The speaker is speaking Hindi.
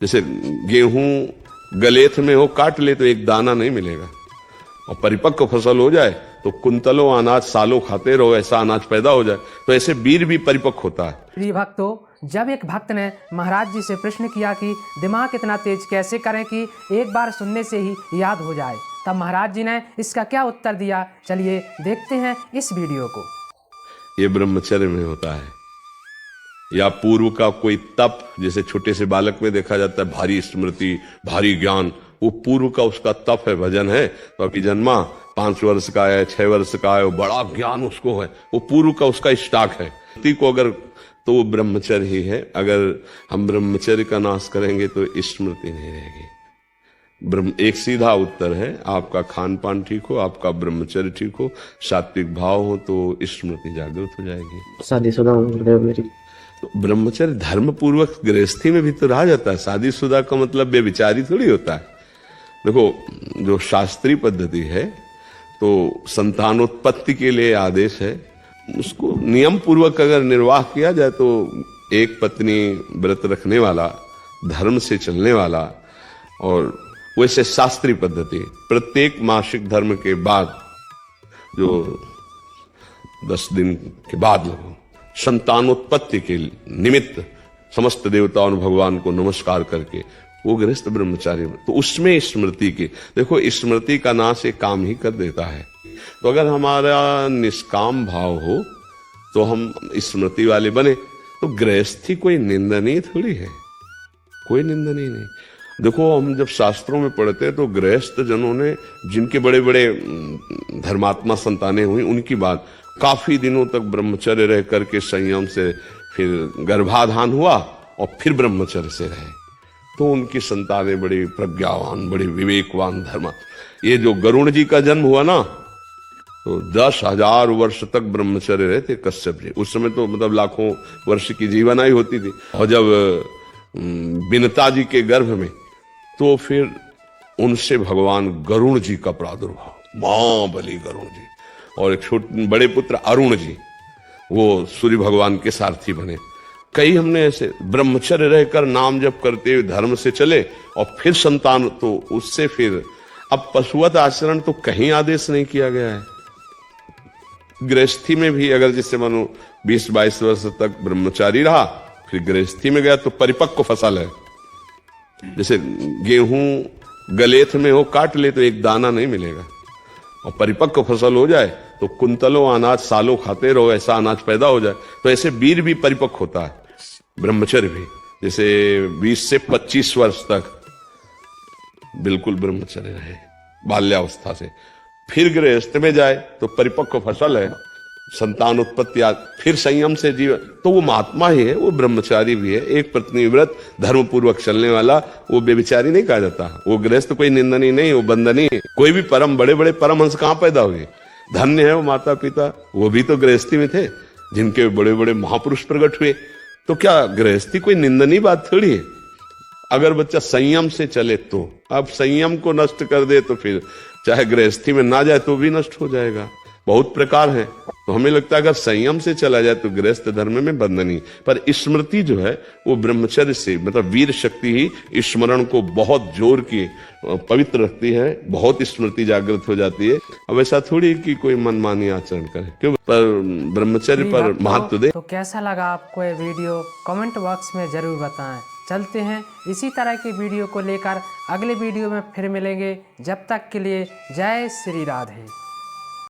जैसे गेहूं गलेथ में हो, काट ले तो एक दाना नहीं मिलेगा, और परिपक्व फसल हो जाए तो कुंतलों अनाज सालों खाते रहो, ऐसा अनाज पैदा हो जाए। तो ऐसे वीर भी परिपक्व होता है। प्रिय भक्तों, जब एक भक्त ने महाराज जी से प्रश्न किया कि दिमाग इतना तेज कैसे करें कि एक बार सुनने से ही याद हो जाए, तब महाराज जी ने इसका क्या उत्तर दिया, चलिए देखते हैं इस वीडियो को। ये ब्रह्मचर्य में होता है, या पूर्व का कोई तप, जैसे छोटे से बालक में देखा जाता है भारी स्मृति, भारी ज्ञान, वो पूर्व का उसका तप है, भजन है। तो अभी जन्मा 5 वर्ष का है, 6 वर्ष का है, वो बड़ा ज्ञान उसको है, वो पूर्व का उसका स्टॉक है। को अगर तो वो ब्रह्मचर्य ही है। अगर हम ब्रह्मचर्य का नाश करेंगे तो स्मृति नहीं रहेगी। एक सीधा उत्तर है, आपका खान पान ठीक हो, आपका ब्रह्मचर्य ठीक हो, सात्विक भाव हो, तो स्मृति जागृत हो जाएगी। शादीशुदा मेरी। तो ब्रह्मचर्य धर्म पूर्वक गृहस्थी में भी तो रहा जाता है। शादीशुदा का मतलब बेविचारी थोड़ी होता है। देखो, जो शास्त्रीय पद्धति है तो संतानोत्पत्ति के लिए आदेश है, उसको नियम पूर्वक अगर निर्वाह किया जाए तो एक पत्नी व्रत रखने वाला, धर्म से चलने वाला, और वैसे शास्त्रीय पद्धति प्रत्येक मासिक धर्म के बाद जो 10 दिन के बाद लगो संतानोत्पत्ति के निमित्त समस्त देवताओं भगवान को नमस्कार करके वो गृहस्थ ब्रह्मचारी, तो उसमें स्मृति की, देखो स्मृति का नाश एक काम ही कर देता है। तो अगर हमारा निष्काम भाव हो तो हम स्मृति वाले बने, तो गृहस्थी कोई निंदनीय थोड़ी है, कोई निंदनीय नहीं। देखो, हम जब शास्त्रों में पढ़ते हैं तो गृहस्थ जनों ने, जिनके बड़े बड़े धर्मात्मा संतानें हुई, उनकी बात, काफी दिनों तक ब्रह्मचर्य रह करके संयम से फिर गर्भाधान हुआ और फिर ब्रह्मचर्य से रहे, तो उनकी संतानें बड़ी प्रज्ञावान, बड़ी विवेकवान धर्म। ये जो गरुण जी का जन्म हुआ ना, तो 10,000 वर्ष तक ब्रह्मचर्य रहे थे कश्यप जी। उस समय तो मतलब लाखों वर्ष की जीवनायु होती थी। और जब विनता जी के गर्भ में, तो फिर उनसे भगवान गरुण जी का प्रादुर्भाव, महाबली गरुण जी, और एक छोटे बड़े पुत्र अरुण जी, वो सूर्य भगवान के सारथी बने। कई हमने ऐसे ब्रह्मचर्य रहकर नाम जप करते हुए धर्म से चले और फिर संतान, तो उससे फिर अब पशुवत आचरण तो कहीं आदेश नहीं किया गया है। गृहस्थी में भी अगर जैसे मानो 20-22 वर्ष तक ब्रह्मचारी रहा, फिर गृहस्थी में गया तो परिपक्व फसल है। जैसे गेहूं गलेथ में हो, काट ले तो एक दाना नहीं मिलेगा, और परिपक्व फसल हो जाए तो कुंतलों अनाज सालों खाते रहो, ऐसा अनाज पैदा हो जाए। तो ऐसे वीर भी परिपक्व होता है, ब्रह्मचर्य भी। जैसे 20 से 25 वर्ष तक बिल्कुल ब्रह्मचर्य रहे बाल्यावस्था से, फिर गृहस्थ में जाए तो परिपक्व फसल है, संतान उत्पत्ति, फिर संयम से जीवन, तो वो महात्मा ही है, वो ब्रह्मचारी भी है। एक पत्नी व्रत धर्म पूर्वक चलने वाला, वो बेविचारी नहीं कहा जाता। वो गृहस्थ कोई निंदनीय नहीं, वो बंदनीय। कोई भी परम बड़े बड़े परमहंस कहां पैदा हुए, धन्य है वो माता पिता, वो भी तो गृहस्थी में थे, जिनके बड़े बड़े महापुरुष प्रकट हुए। तो क्या गृहस्थी कोई निंदनीय बात थोड़ी है, अगर बच्चा संयम से चले तो। अब संयम को नष्ट कर दे तो फिर चाहे गृहस्थी में ना जाए तो भी नष्ट हो जाएगा। बहुत प्रकार है, तो हमें लगता है अगर संयम से चला जाए तो गृहस्थ धर्म में बंधनी। पर स्मृति जो है वो ब्रह्मचर्य से, मतलब वीर शक्ति ही स्मरण को बहुत जोर की पवित्र रखती है, बहुत स्मृति जागृत हो जाती है। अब ऐसा थोड़ी कि कोई मनमानी आचरण करे, क्यों, पर ब्रह्मचर्य पर महत्व दे। तो कैसा लगा आपको ये वीडियो, कमेंट बॉक्स में जरूर बताएं। चलते हैं इसी तरह की वीडियो को लेकर अगले वीडियो में फिर मिलेंगे। जब तक के लिए जय श्री राधे।